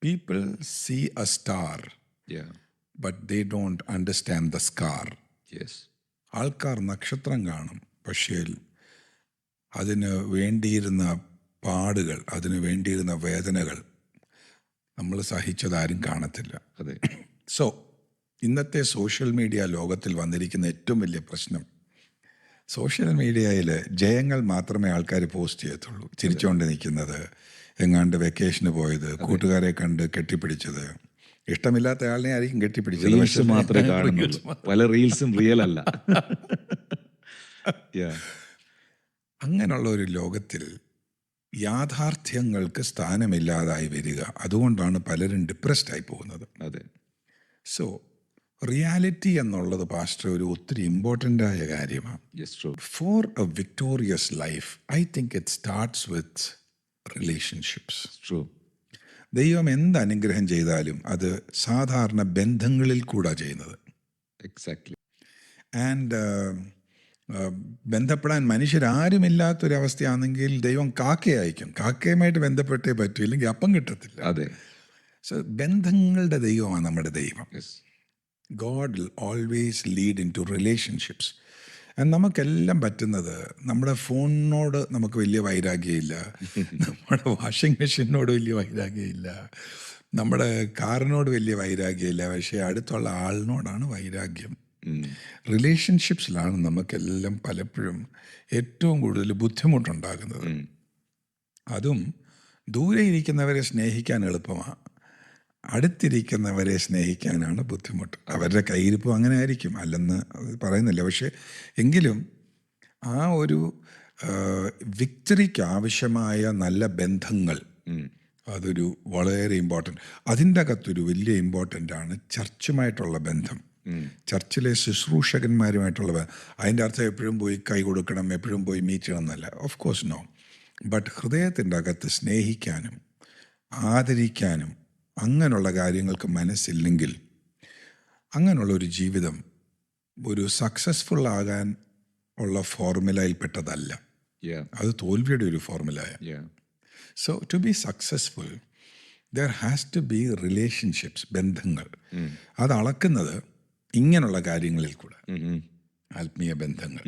People see a star, Yeah. but they don't understand the scar. Yes. ആൾക്കാർ നക്ഷത്രം കാണും, പക്ഷേ അതിന് വേണ്ടിയിരുന്ന പാടുകൾ, അതിന് വേണ്ടിയിരുന്ന വേദനകൾ നമ്മൾ സഹിച്ചതാരും കാണത്തില്ല. അതെ. സോ ഇന്നത്തെ സോഷ്യൽ മീഡിയ ലോകത്തിൽ വന്നിരിക്കുന്ന ഏറ്റവും വലിയ പ്രശ്നം, സോഷ്യൽ മീഡിയയിൽ ജയങ്ങൾ മാത്രമേ ആൾക്കാർ പോസ്റ്റ് ചെയ്യത്തുള്ളൂ. ചിരിച്ചുകൊണ്ട് നിൽക്കുന്നത്, എങ്ങാണ്ട് വെക്കേഷന് പോയത്, കൂട്ടുകാരെ കണ്ട് കെട്ടിപ്പിടിച്ചത്. ഇഷ്ടമില്ലാത്ത ആളിനെ ആയിരിക്കും കെട്ടിപ്പിടിച്ചത്, റീൽസ് മാത്രമേ കാണുന്നുള്ളൂ. പല റീൽസും റിയൽ അല്ല. അങ്ങനെയുള്ള ഒരു ലോകത്തിൽ യാഥാർത്ഥ്യങ്ങൾക്ക് സ്ഥാനമില്ലാതായി വരിക. അതുകൊണ്ടാണ് പലരും ഡിപ്രസ്ഡ് ആയി പോകുന്നത്. അതെ. സോ റിയാലിറ്റി എന്നുള്ളത് പാസ്റ്റർ ഒരു ഒത്തിരി ഇമ്പോർട്ടൻ്റ് ആയ കാര്യമാണ്. For a victorious life I think it starts with relationships. ദൈവം എന്ത് അനുഗ്രഹം ചെയ്താലും അത് സാധാരണ ബന്ധങ്ങളിൽ കൂടാ ചെയ്യുന്നത്. എക്സാക്ട്ലി. ആൻഡ് ബന്ധപ്പെടാൻ മനുഷ്യരാരുമില്ലാത്തൊരവസ്ഥയാണെങ്കിൽ ദൈവം കാക്കയെ അയക്കും. കാക്കയുമായിട്ട് ബന്ധപ്പെട്ടേ പറ്റൂ, ഇല്ലെങ്കിൽ അപ്പം കിട്ടത്തില്ല. അതെ. സോ ബന്ധങ്ങളുടെ ദൈവമാണ് നമ്മുടെ ദൈവം. God will always lead into relationships. And നമുക്കെല്ലാം പറ്റുന്നത്, നമ്മുടെ ഫോണിനോട് നമുക്ക് വലിയ വൈരാഗ്യമില്ല, നമ്മുടെ വാഷിംഗ് മെഷീനോട് വലിയ വൈരാഗ്യമില്ല, നമ്മുടെ കാറിനോട് വലിയ വൈരാഗ്യമില്ല, പക്ഷേ അടുത്തുള്ള ആളിനോടാണ് വൈരാഗ്യം. റിലേഷൻഷിപ്സിലാണ് നമുക്കെല്ലാം പലപ്പോഴും ഏറ്റവും കൂടുതൽ ബുദ്ധിമുട്ടുണ്ടാകുന്നത്. അതും ദൂരെ ഇരിക്കുന്നവരെ സ്നേഹിക്കാൻ എളുപ്പമാണ്, അടുത്തിരിക്കുന്നവരെ സ്നേഹിക്കാനാണ് ബുദ്ധിമുട്ട്. അവരുടെ കയ്യിരിപ്പും അങ്ങനെ ആയിരിക്കും, അല്ലെന്ന് പറയുന്നില്ല. പക്ഷേ എങ്കിലും ആ ഒരു വിക്ടറിക്ക് ആവശ്യമായ നല്ല ബന്ധങ്ങൾ, അതൊരു വളരെ ഇമ്പോർട്ടൻ്റ്. അതിൻ്റെ അകത്തൊരു വലിയ ഇമ്പോർട്ടൻ്റ് ആണ് ചർച്ചുമായിട്ടുള്ള ബന്ധം, ചർച്ചിലെ ശുശ്രൂഷകന്മാരുമായിട്ടുള്ള ബന്ധം. അതിൻ്റെ അർത്ഥം എപ്പോഴും പോയി കൈ കൊടുക്കണം, എപ്പോഴും പോയി മീറ്റ് ചെയ്യണം എന്നല്ല, ഓഫ് കോഴ്സ് നോ. ബട്ട് ഹൃദയത്തിൻ്റെ അകത്ത് സ്നേഹിക്കാനും ആദരിക്കാനും അങ്ങനെയുള്ള കാര്യങ്ങൾക്ക് മനസ്സില്ലെങ്കിൽ അങ്ങനെയുള്ളൊരു ജീവിതം ഒരു സക്സസ്ഫുൾ ആകാൻ ഉള്ള ഫോർമുലയിൽപ്പെട്ടതല്ല. അത് തോൽവിയുടെ ഒരു ഫോർമുലയാണ്. So to be successful there has to be relationships, ബന്ധങ്ങൾ. അത് അളക്കുന്നത് ഇങ്ങനെയുള്ള കാര്യങ്ങളിൽ കൂടെ, ആത്മീയ ബന്ധങ്ങൾ.